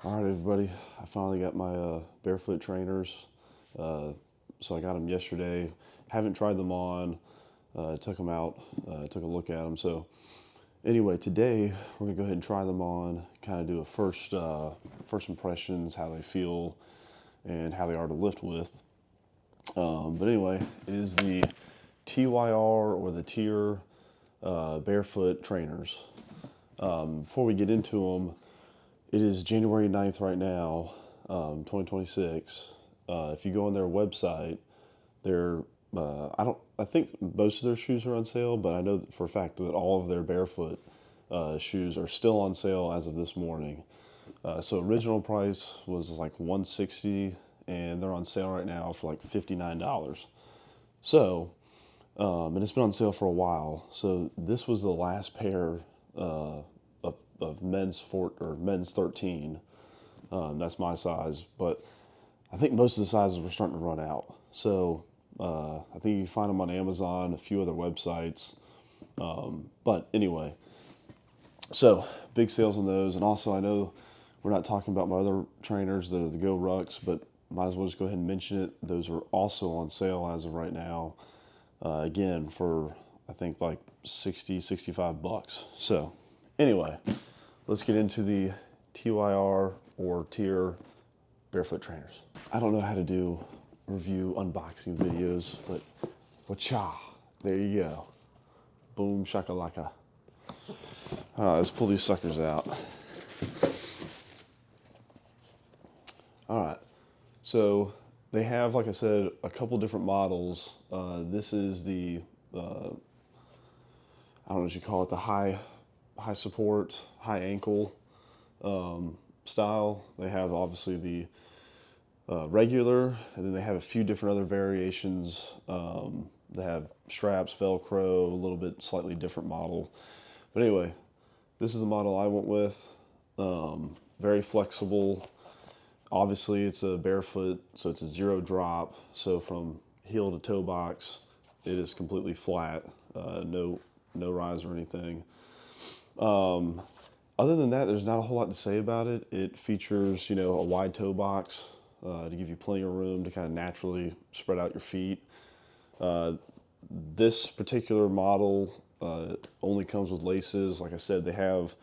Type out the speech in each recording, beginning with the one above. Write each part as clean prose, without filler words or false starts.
All right, everybody. I finally got my barefoot trainers. So I got them yesterday. Haven't tried them on. Took them out. Took a look at them. So anyway, today we're gonna go ahead and try them on. Kind of do a first impressions, how they feel, and how they are to lift with. But anyway, it is the TYR or the TYR Barefoot trainers. Before we get into them, it is January 9th right now, 2026. If you go on their website, they're I think most of their shoes are on sale, but I know for a fact that all of their barefoot shoes are still on sale as of this morning. So original price was like 160, and they're on sale right now for like $59. So, and it's been on sale for a while. So this was the last pair of men's 13. That's my size, but I think most of the sizes were starting to run out. So I think you can find them on Amazon, a few other websites. But anyway, so big sales on those. And also, I know we're not talking about my other trainers, the Go Rucks, but might as well just go ahead and mention it. Those are also on sale as of right now. Again, for I think like 60, 65 bucks. So anyway, let's get into the TYR or TYR Barefoot trainers. I don't know how to do review unboxing videos, but wacha, there you go. Boom shakalaka. All right, let's pull these suckers out. All right, so they have, like I said, a couple different models. This is the I don't know what you call it, the high support, high ankle style. They have obviously the regular, and then they have a few different other variations. They have straps, Velcro, a little bit slightly different model. But anyway, this is the model I went with. Very flexible. Obviously, it's a barefoot, so it's a zero drop. So from heel to toe box, it is completely flat. No rise or anything. Other than that, there's not a whole lot to say about it. It features, a wide toe box to give you plenty of room to kind of naturally spread out your feet. This particular model only comes with laces. Like I said, they have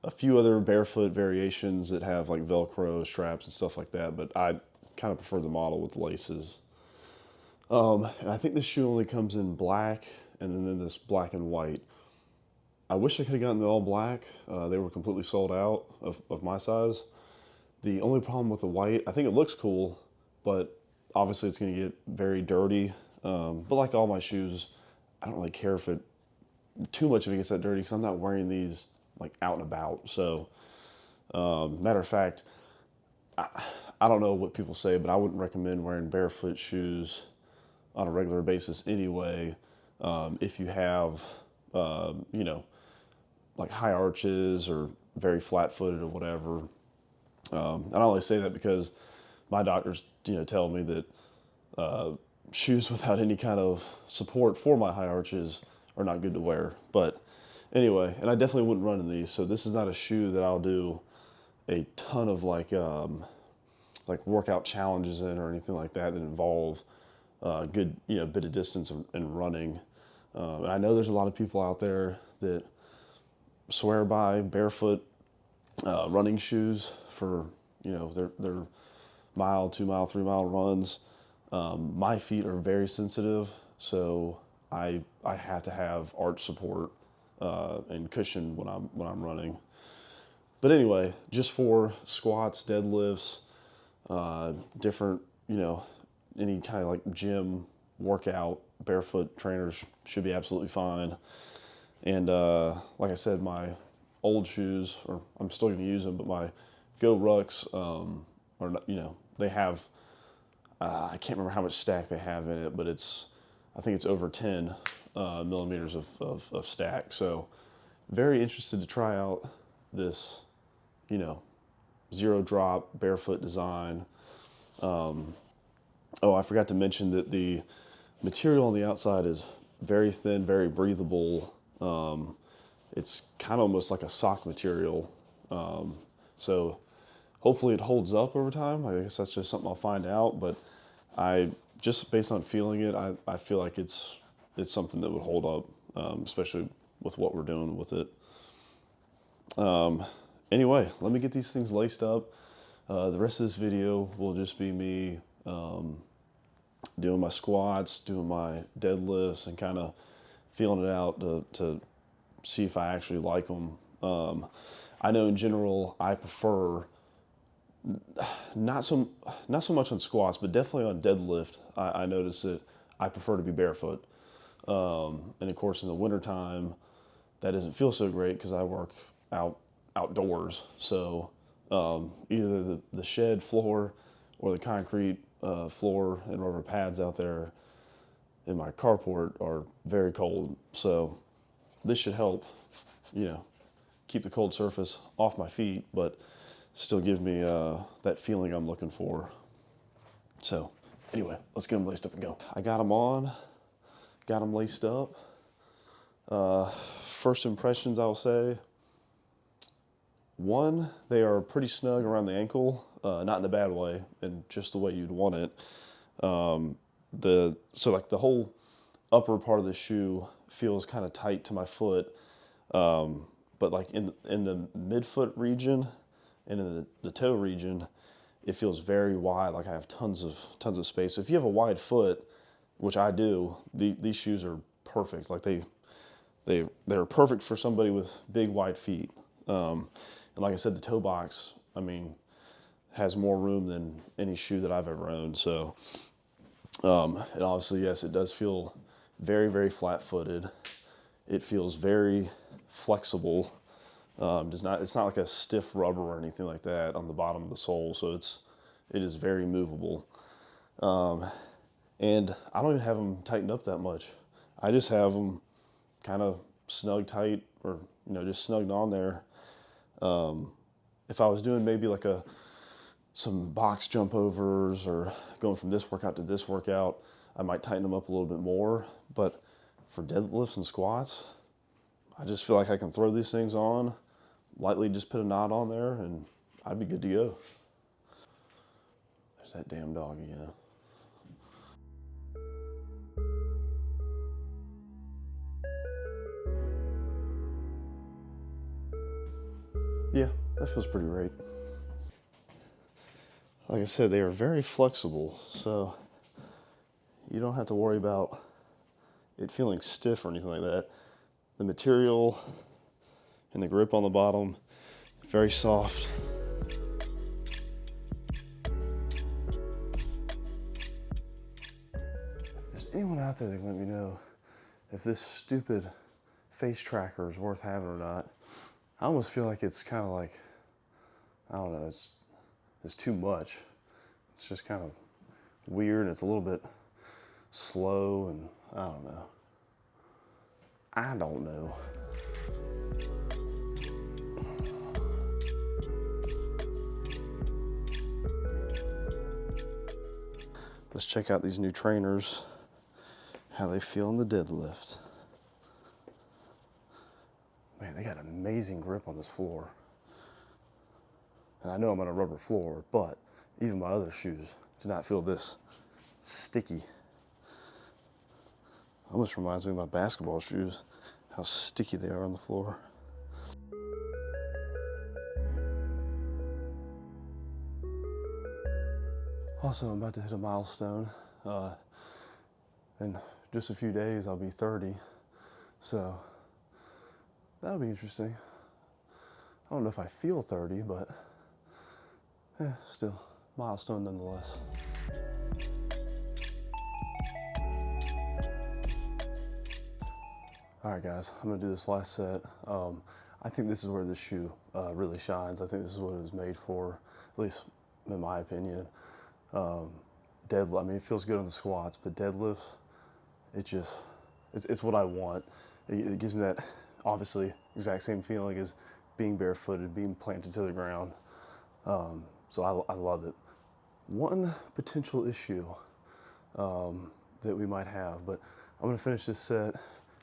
a few other barefoot variations that have like Velcro straps and stuff like that, but I kind of prefer the model with laces. And I think this shoe only comes in black and then this black and white. I wish I could have gotten the all black. They were completely sold out of my size. The only problem with the white, I think it looks cool, but obviously it's going to get very dirty. But like all my shoes, I don't really care if too much of it gets that dirty because I'm not wearing these like out and about. So, matter of fact, I don't know what people say, but I wouldn't recommend wearing barefoot shoes on a regular basis anyway. If you have, like high arches or very flat footed or whatever. And I only say that because my doctors, tell me that shoes without any kind of support for my high arches are not good to wear. But anyway, and I definitely wouldn't run in these. So this is not a shoe that I'll do a ton of like workout challenges in or anything like that involve a good bit of distance and running. And I know there's a lot of people out there that swear by barefoot running shoes for their mile, 2 mile, 3 mile runs. My feet are very sensitive, so I have to have arch support and cushion when I'm running. But anyway, just for squats, deadlifts, different any kind of like gym workout, barefoot trainers should be absolutely fine. And like I said, my old shoes, or I'm still going to use them, but my Go Rucks are not, they have I can't remember how much stack they have in it, but I think it's over 10 millimeters of stack. So very interested to try out this, zero drop barefoot design. Oh, I forgot to mention that the material on the outside is very thin, very breathable. It's kind of almost like a sock material. So hopefully it holds up over time. I guess that's just something I'll find out, but just based on feeling it, I feel like it's something that would hold up, especially with what we're doing with it. Anyway, let me get these things laced up. The rest of this video will just be me doing my squats, doing my deadlifts, and kind of feeling it out to see if I actually like them. I know in general I prefer not so much on squats, but definitely on deadlift. I notice that I prefer to be barefoot. And of course, in the wintertime, that doesn't feel so great because I work outdoors. So either the shed floor or the concrete floor and rubber pads out there in my carport are very cold. So this should help, keep the cold surface off my feet, but still give me that feeling I'm looking for. So anyway, let's get them laced up and go. I got them on, got them laced up. First impressions, I will say, one, they are pretty snug around the ankle, not in a bad way, and just the way you'd want it. So like the whole upper part of the shoe feels kind of tight to my foot, but like in the midfoot region and in the toe region, it feels very wide. Like I have tons of space. So if you have a wide foot, which I do, these shoes are perfect. Like they're perfect for somebody with big wide feet. And like I said, the toe box, I mean, has more room than any shoe that I've ever owned. So, and obviously, yes, it does feel very, very flat-footed. It feels very flexible. It's not like a stiff rubber or anything like that on the bottom of the sole. So it is very movable. And I don't even have them tightened up that much. I just have them kind of snug tight, or just snugged on there. If I was doing maybe like some box jump overs or going from this workout to this workout, I might tighten them up a little bit more. But for deadlifts and squats, I just feel like I can throw these things on, lightly just put a knot on there, and I'd be good to go. There's that damn dog again. Yeah, that feels pretty great. Like I said, they are very flexible, so you don't have to worry about it feeling stiff or anything like that. The material and the grip on the bottom, very soft. If there's anyone out there that can let me know if this stupid face tracker is worth having or not. I almost feel like it's kind of like, I don't know, it's too much. It's just kind of weird. It's a little bit slow, and I don't know. Let's check out these new trainers, how they feel in the deadlift. Man, they got amazing grip on this floor. And I know I'm on a rubber floor, but even my other shoes do not feel this sticky. Almost reminds me of my basketball shoes, how sticky they are on the floor. Also, I'm about to hit a milestone. In just a few days, I'll be 30. So that'll be interesting. I don't know if I feel 30, but still, milestone nonetheless. All right, guys, I'm gonna do this last set. I think this is where this shoe really shines. I think this is what it was made for, at least in my opinion. Deadlift, I mean, it feels good on the squats, but deadlift, it's what I want. It gives me that, obviously, exact same feeling as being barefooted, being planted to the ground. So I love it. One potential issue that we might have, but I'm gonna finish this set,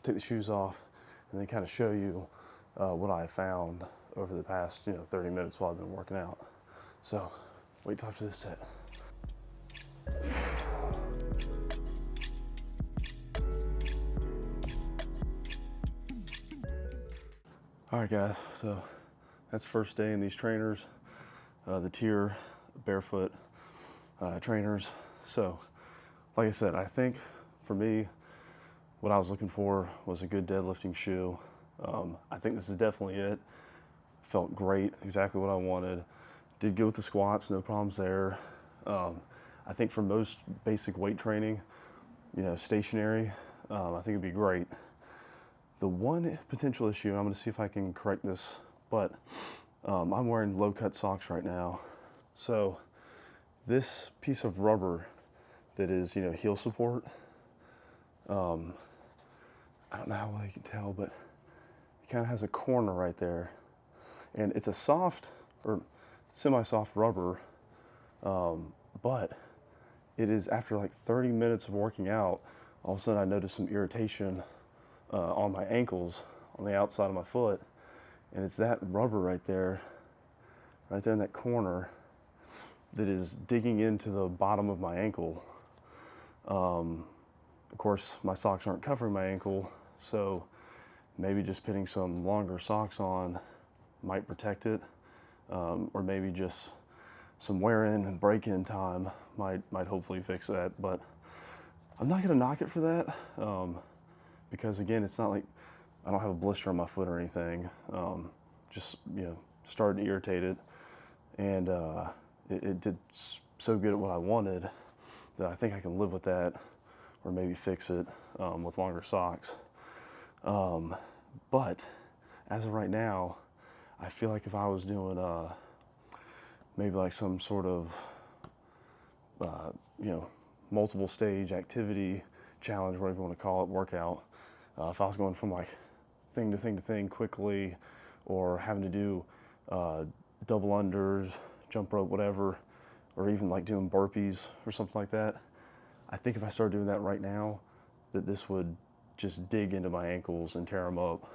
take the shoes off, and then kind of show you what I found over the past 30 minutes while I've been working out. So wait till after this set. All right, guys, so that's first day in these trainers, the TYR Barefoot trainers. So, like I said, I think for me, what I was looking for was a good deadlifting shoe. I think this is definitely it. Felt great, exactly what I wanted. Did good with the squats, no problems there. I think for most basic weight training, you know, stationary, I think it'd be great. The one potential issue, and I'm gonna see if I can correct this, but I'm wearing low cut socks right now. So this piece of rubber that is, you know, heel support, I don't know how well you can tell, but it kind of has a corner right there. And it's a soft or semi-soft rubber, but it is after like 30 minutes of working out, all of a sudden I noticed some irritation on my ankles, on the outside of my foot. And it's that rubber right there in that corner, that is digging into the bottom of my ankle. Of course, my socks aren't covering my ankle, so maybe just putting some longer socks on might protect it, or maybe just some wear in and break in time might hopefully fix that. But I'm not gonna knock it for that, because again, it's not like I don't have a blister on my foot or anything. Just, you know, started to irritate it, and it did so good at what I wanted that I think I can live with that, or maybe fix it with longer socks. But as of right now, I feel like if I was doing maybe like some sort of you know, multiple stage activity challenge, whatever you want to call it, workout, if I was going from like thing to thing to thing quickly, or having to do double unders, jump rope, whatever, or even like doing burpees or something like that, I think if I started doing that right now, that this would just dig into my ankles and tear them up,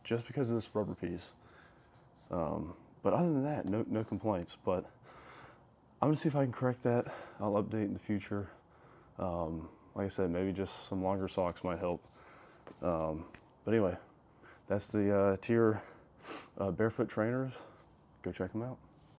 just because of this rubber piece. But other than that, no complaints. But I'm gonna see if I can correct that. I'll update in the future. Like I said, maybe just some longer socks might help. But anyway, that's the TYR Barefoot trainers. Go check them out.